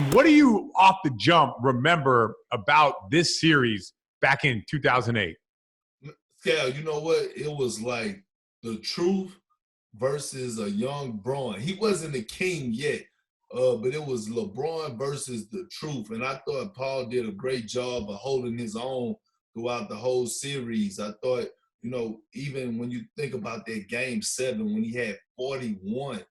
What do you off the jump remember about this series back in 2008? Yeah, you know what? It was like the truth versus a young Braun. He wasn't a king yet, but it was LeBron versus the truth. And I thought Paul did a great job of holding his own throughout the whole series. I thought, even when you think about that game 7 when he had 41,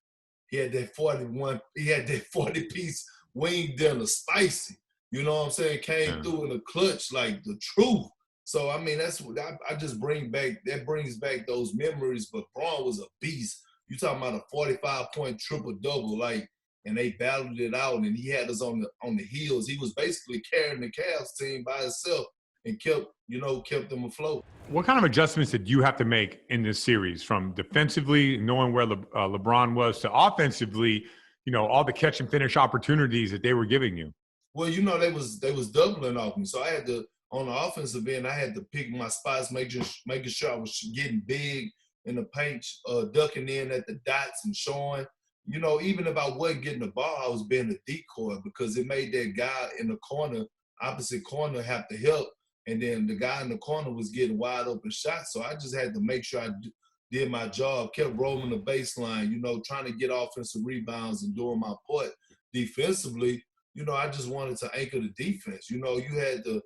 he had that 40-piece wing dinner, spicy. You know what I'm saying? Came Yeah. through in the clutch like the truth. So I mean, that's what I just bring back. That brings back those memories. But Braun was a beast. You talking about a 45-point triple double, and they battled it out, and he had us on the heels. He was basically carrying the Cavs team by himself and kept them afloat. What kind of adjustments did you have to make in this series, from defensively, knowing where LeBron was, to offensively, all the catch and finish opportunities that they were giving you? Well, they was doubling off me, so I had to, on the offensive end, I had to pick my spots, making sure I was getting big in the paint, ducking in at the dots and showing. Even if I wasn't getting the ball, I was being a decoy because it made that guy in the corner, opposite corner, have to help. And then the guy in the corner was getting wide open shots. So I just had to make sure I did my job, kept rolling the baseline, trying to get offensive rebounds and doing my part. Defensively, I just wanted to anchor the defense. You had to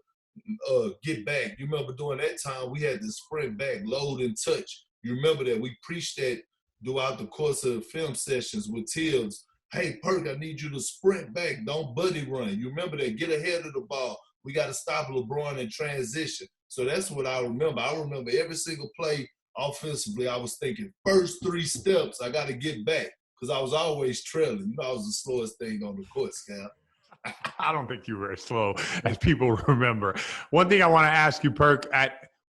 get back. You remember during that time, we had to sprint back, load and touch. You remember that? We preached that throughout the course of film sessions with Tibbs. Hey, Perk, I need you to sprint back. Don't buddy run. You remember that? Get ahead of the ball. We got to stop LeBron in transition. So that's what I remember. I remember every single play offensively, I was thinking, first 3 steps, I got to get back because I was always trailing. I was the slowest thing on the court, Scott. I don't think you were as slow as people remember. One thing I want to ask you, Perk,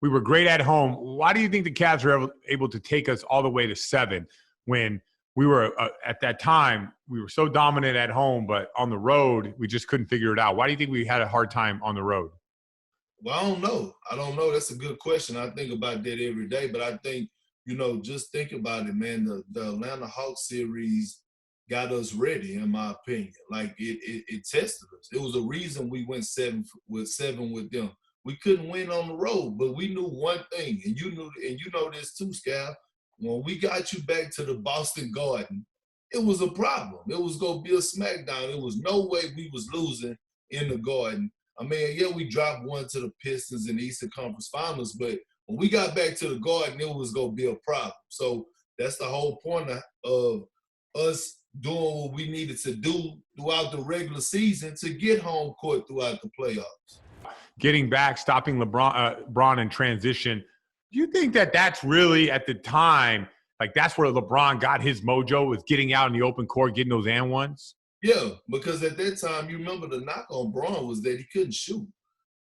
we were great at home. Why do you think the Cavs were able to take us all the way to 7 when we were, at that time, we were so dominant at home, but on the road, we just couldn't figure it out? Why do you think we had a hard time on the road? Well, I don't know. That's a good question. I think about that every day, but I think, just think about it, man. The Atlanta Hawks series got us ready, in my opinion. Like it tested us. It was a reason we went 7 with them. We couldn't win on the road, but we knew one thing, and you know this too, Scal. When we got you back to the Boston Garden, it was a problem. It was gonna be a smackdown. There was no way we was losing in the Garden. I mean, yeah, we dropped one to the Pistons in the Eastern Conference Finals, but when we got back to the Garden, it was gonna be a problem. So that's the whole point of us doing what we needed to do throughout the regular season to get home court throughout the playoffs. Getting back, stopping LeBron in transition. Do you think that that's really, at the time, like that's where LeBron got his mojo, was getting out in the open court, getting those and ones? Yeah, because at that time, you remember the knock on Braun was that he couldn't shoot.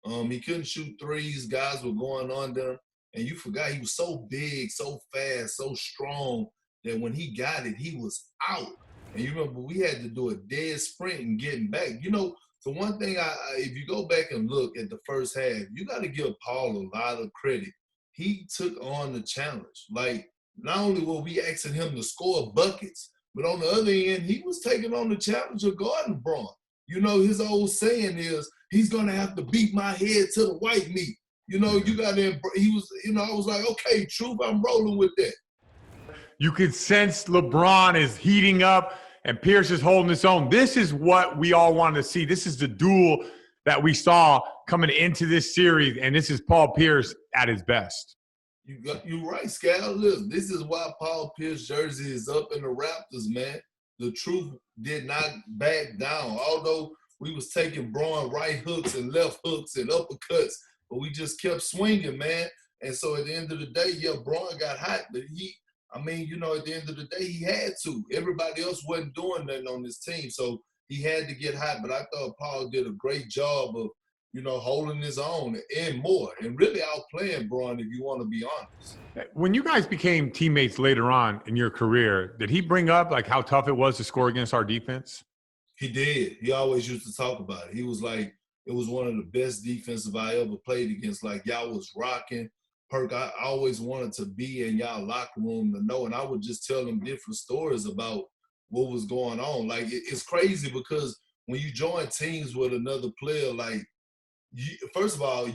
He couldn't shoot threes. Guys were going under him. And you forgot he was so big, so fast, so strong that when he got it, he was out. And you remember we had to do a dead sprint and getting back. The one thing if you go back and look at the first half, you got to give Paul a lot of credit. He took on the challenge. Like, not only were we asking him to score buckets, but on the other end, he was taking on the challenge of guarding Braun. His old saying is, he's going to have to beat my head to the white meat. You got to, I was like, okay, Truth, I'm rolling with that. You could sense LeBron is heating up and Pierce is holding his own. This is what we all wanted to see. This is the duel that we saw coming into this series, and this is Paul Pierce at his best. You're right, Scal. Look, this is why Paul Pierce jersey is up in the Raptors, man. The truth did not back down. Although we was taking Braun right hooks and left hooks and uppercuts, but we just kept swinging, man. And so at the end of the day, yeah, Braun got hot, but at the end of the day, he had to. Everybody else wasn't doing nothing on this team, so he had to get hot. But I thought Paul did a great job of, holding his own and more, and really outplaying Braun, if you want to be honest. When you guys became teammates later on in your career, did he bring up like how tough it was to score against our defense? He did. He always used to talk about it. He was like, it was one of the best defensive I ever played against. Like, y'all was rocking. Perk, I always wanted to be in y'all locker room to know, and I would just tell them different stories about what was going on. Like, it's crazy because when you join teams with another player, like, first of all,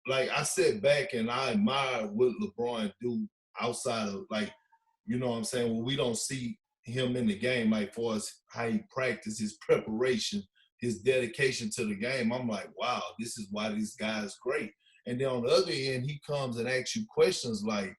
like I sit back and I admire what LeBron do outside of, like, you know what I'm saying, when we don't see him in the game, like for us, how he practices, his preparation, his dedication to the game. I'm like, wow, this is why this guy is great. And then on the other end, he comes and asks you questions like,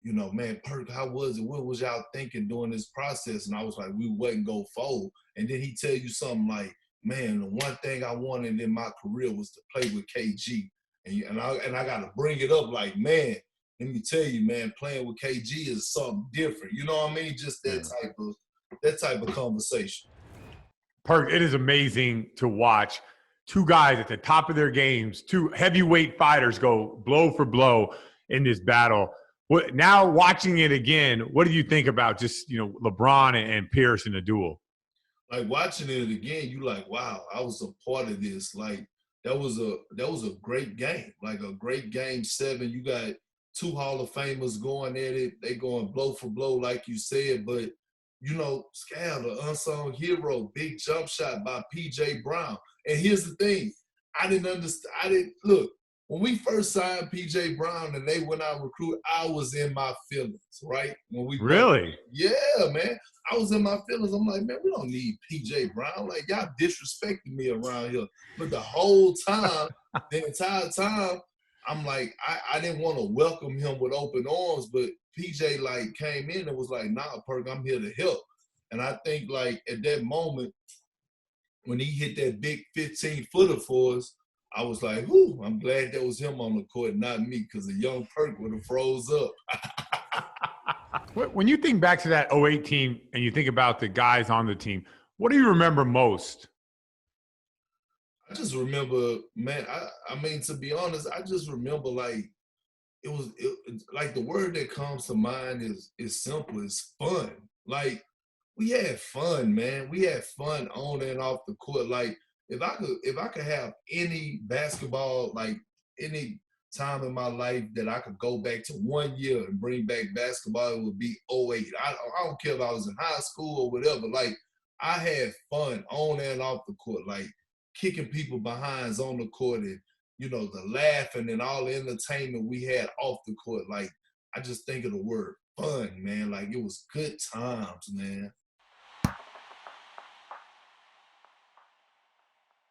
you know, man, Perk, how was it? What was y'all thinking during this process? And I was like, we wasn't go fold. And then he tell you something like, man, the one thing I wanted in my career was to play with KG. And I got to bring it up like, man, let me tell you, man, playing with KG is something different. You know what I mean? Just that type of conversation. Perk, it is amazing to watch two guys at the top of their games, two heavyweight fighters go blow for blow in this battle. Now watching it again, what do you think about just, LeBron and Pierce in the duel? Like watching it again, you like, wow, I was a part of this. Like that was a great game, like a great game 7. You got two Hall of Famers going at it. They going blow for blow, like you said. But Scal, the unsung hero, big jump shot by PJ Brown. And here's the thing, I didn't understand. Look. When we first signed PJ Brown and they went out and recruit, I was in my feelings, right? Really? Yeah, man. I was in my feelings. I'm like, man, we don't need PJ Brown. Like, y'all disrespecting me around here. But the whole time, the entire time, I'm like, I didn't want to welcome him with open arms, but PJ, like, came in and was like, nah, Perk, I'm here to help. And I think, like, at that moment, when he hit that big 15-footer for us, I was like, whoo, I'm glad that was him on the court, not me, because the young Perk would have froze up. When you think back to that '08 team and you think about the guys on the team, what do you remember most? I just remember, man, I mean, to be honest, I just remember, like, like the word that comes to mind is simple, it's fun. Like, we had fun, man. We had fun on and off the court. Like, if I could have any basketball, like any time in my life that I could go back to 1 year and bring back basketball, it would be '08. I don't care if I was in high school or whatever. Like, I had fun on and off the court, like kicking people behinds on the court and, the laughing and all the entertainment we had off the court. Like, I just think of the word fun, man. Like, it was good times, man.